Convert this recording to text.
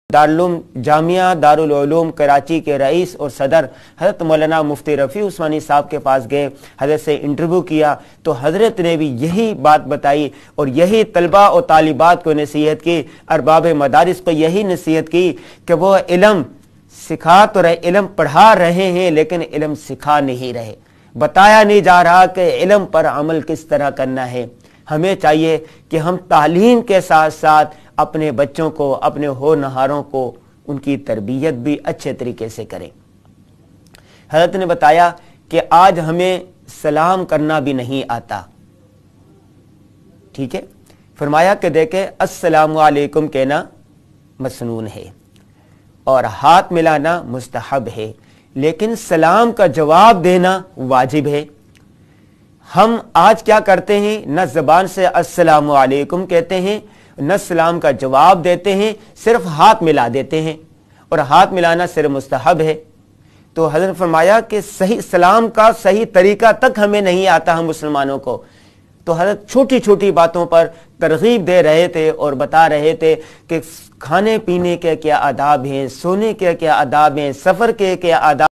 दारुल जामिया दारुल उलूम कराची के रईस और सदर हज़रत मौलाना मुफ्ती रफ़ी उस्मानी साहब के पास गए, हज़रत से इंटरव्यू किया तो हज़रत ने भी यही बात बताई और यही तलबा और तालिबात को नसीहत की, अरबाब मदारिस को यही नसीहत की कि वो इल्म सिखा तो रहे, इल्म पढ़ा रहे हैं लेकिन इल्म सिखा नहीं रहे। बताया नहीं जा रहा कि इल्म पर अमल किस तरह करना है। हमें चाहिए कि हम तालीम के साथ साथ अपने बच्चों को, अपने होनहारों को, उनकी तरबियत भी अच्छे तरीके से करें। हज़रत ने बताया कि आज हमें सलाम करना भी नहीं आता, ठीक है। फरमाया कि देखे अस्सलामु अलैकुम कहना मसनून है और हाथ मिलाना मुस्तहब है, लेकिन सलाम का जवाब देना वाजिब है। हम आज क्या करते हैं, न ज़बान से अस्सलामु अलैकुम कहते हैं, न सलाम का जवाब देते हैं, सिर्फ हाथ मिला देते हैं और हाथ मिलाना सिर्फ मुस्तहब है। तो हज़रत फरमाया कि सही सलाम का सही तरीका तक हमें नहीं आता हम मुसलमानों को। तो हज़रत छोटी छोटी बातों पर तरगीब दे रहे थे और बता रहे थे कि खाने पीने के क्या आदाब हैं, सोने के क्या आदाब हैं, सफ़र के क्या आदाब